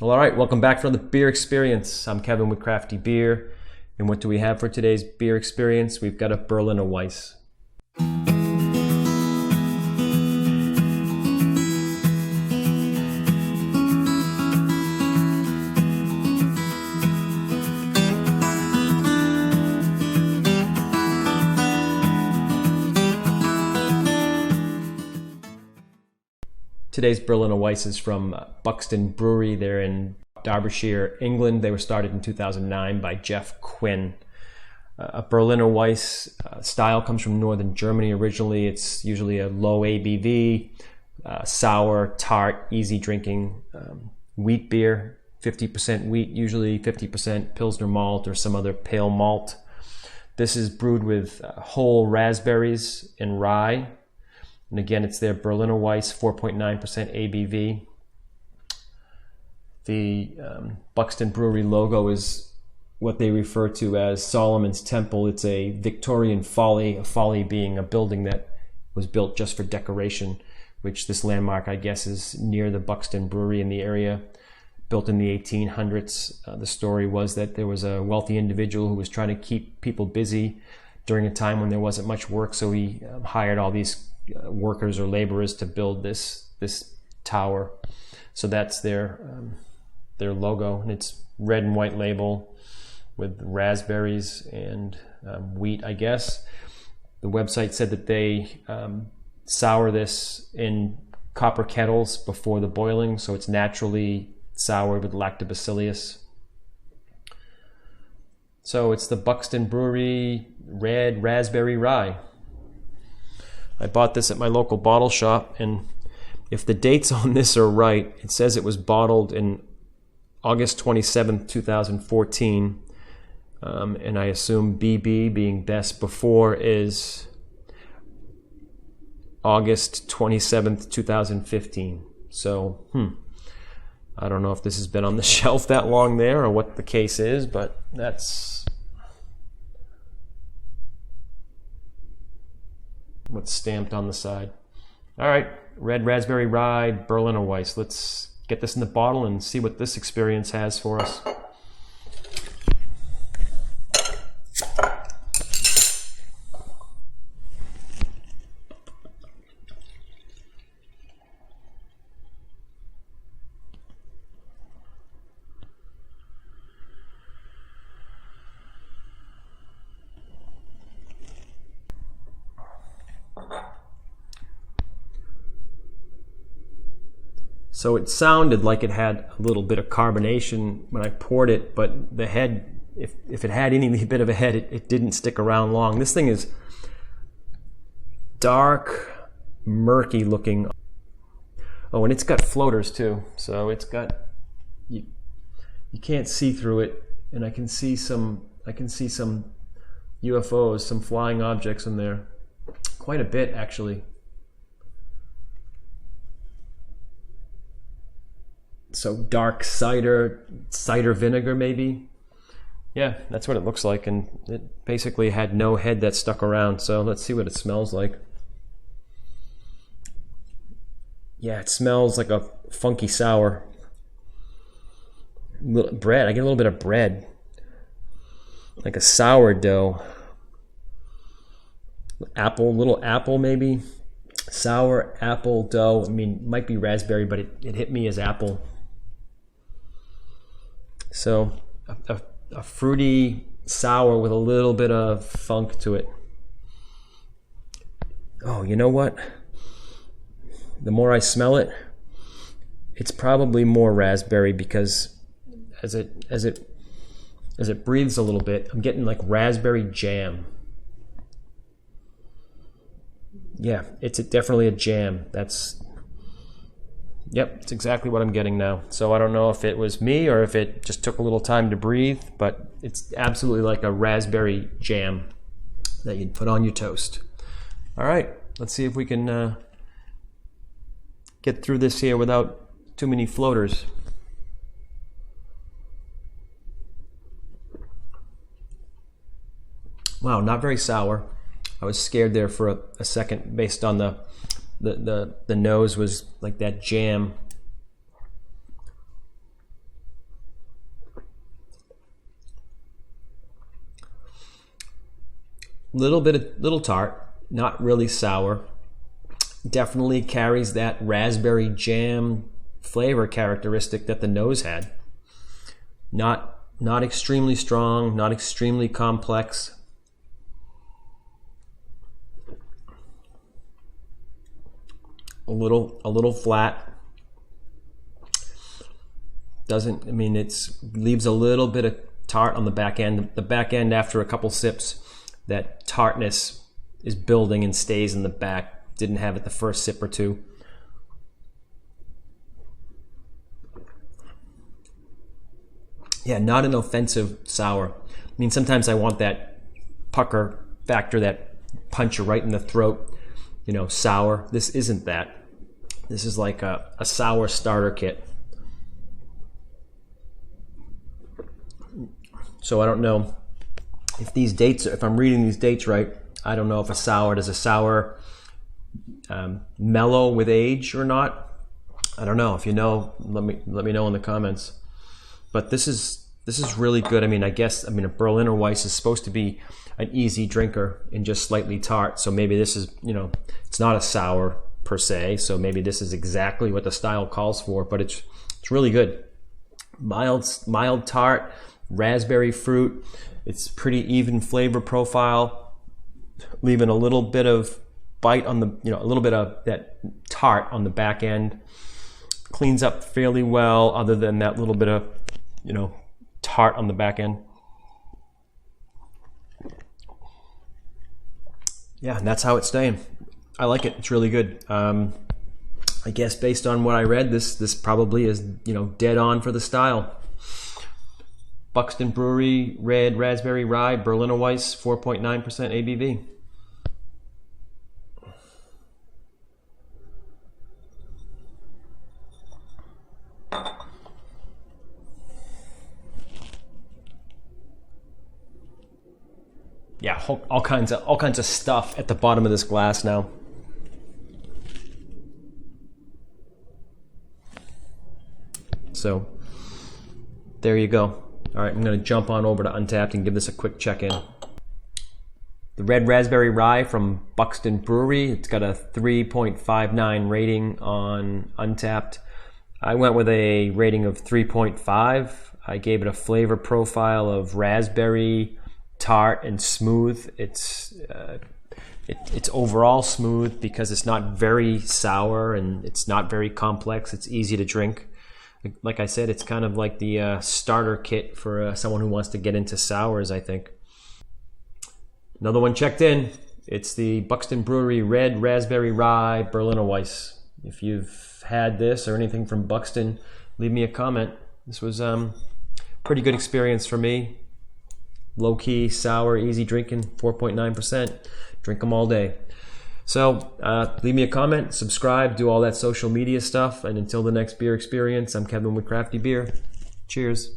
Well, all right, welcome back for another beer experience. I'm Kevin with CrafTeeBeer, and what do we have for today's beer experience? We've got a Berliner Weiss. Today's Berliner Weiss is from Buxton Brewery. They're in Derbyshire, England. They were started in 2009 by Jeff Quinn. A Berliner Weiss style comes from northern Germany originally. It's usually a low ABV, sour, tart, easy drinking wheat beer. 50% wheat, usually 50% Pilsner malt or some other pale malt. This is brewed with whole raspberries and rye. And again, it's their Berliner Weiss, 4.9% ABV. The Buxton Brewery logo is what they refer to as Solomon's Temple. It's a Victorian folly, a folly being a building that was built just for decoration, which this landmark, I guess, is near the Buxton Brewery in the area, built in the 1800s. The story was that there was a wealthy individual who was trying to keep people busy during a time when there wasn't much work, so he hired all these workers or laborers to build this tower. So that's their logo, and it's red and white label with raspberries and wheat, I guess. The website said that they sour this in copper kettles before the boiling, so it's naturally soured with lactobacillus. So it's the Buxton Brewery Red Raspberry Rye. I bought this at my local bottle shop, and if the dates on this are right, it says it was bottled in August 27th, 2014, and I assume BB, being best before, is August 27th, 2015. So, I don't know if this has been on the shelf that long there or what the case is, but that's what's stamped on the side. All right, Red Raspberry Rye, Berliner Weiss. Let's get this in the bottle and see what this experience has for us. So it sounded like it had a little bit of carbonation when I poured it, but the head, if it had any bit of a head, it didn't stick around long. This thing is dark, murky looking. Oh, and it's got floaters too. So it's got, you can't see through it, and I can see some UFOs, some flying objects in there. Quite a bit, actually. So dark cider vinegar maybe. Yeah, that's what it looks like, and it basically had no head that stuck around. So let's see what it smells like. Yeah, it smells like a funky sour. Bread, I get a little bit of bread. Like a sourdough. Little apple maybe. Sour apple dough. I mean, might be raspberry, but it hit me as apple. So a fruity sour with a little bit of funk to it. Oh, you know what? The more I smell it, it's probably more raspberry, because as it breathes a little bit, I'm getting like raspberry jam. Yeah, it's definitely a jam. Yep, it's exactly what I'm getting now. So I don't know if it was me or if it just took a little time to breathe, but it's absolutely like a raspberry jam that you'd put on your toast. All right, let's see if we can get through this here without too many floaters. Wow, not very sour. I was scared there for a second based on the nose was like that jam. little tart, not really sour. Definitely carries that raspberry jam flavor characteristic that the nose had. Not extremely strong, not extremely complex. A little flat. Doesn't, I mean, leaves a little bit of tart on the back end. The back end, after a couple sips, that tartness is building and stays in the back. Didn't have it the first sip or two. Yeah, not an offensive sour. I mean, sometimes I want that pucker factor, that punch you right in the throat, sour. This isn't that. This is like a sour starter kit. So I don't know if I'm reading these dates right. I don't know if does a sour mellow with age or not. I don't know. If you know, let me know in the comments. But this is really good. I mean, a Berliner Weiss is supposed to be an easy drinker and just slightly tart. So maybe this is, it's not a sour per se. So maybe this is exactly what the style calls for. But it's really good. Mild tart, raspberry fruit. It's pretty even flavor profile, leaving a little bit of bite on the, a little bit of that tart on the back end. Cleans up fairly well, other than that little bit of, tart on the back end. Yeah, and that's how it's staying. I like it. It's really good. I guess based on what I read, this probably is, dead on for the style. Buxton Brewery, Red Raspberry Rye, Berliner Weiss, 4.9% ABV. Yeah, all kinds of stuff at the bottom of this glass now. So there you go. All right, I'm going to jump on over to Untapped and give this a quick check-in. The Red Raspberry Rye from Buxton Brewery. It's got a 3.59 rating on Untapped. I went with a rating of 3.5. I gave it a flavor profile of raspberry, tart, and smooth. It's overall smooth because it's not very sour and it's not very complex. It's easy to drink. Like I said, it's kind of like the starter kit for someone who wants to get into sours, I think. Another one checked in. It's the Buxton Brewery Red Raspberry Rye Berliner Weiss. If you've had this or anything from Buxton, leave me a comment. This was pretty good experience for me. Low-key, sour, easy drinking, 4.9%. Drink them all day. So leave me a comment, subscribe, do all that social media stuff. And until the next beer experience, I'm Kevin with CrafTeeBeer. Cheers.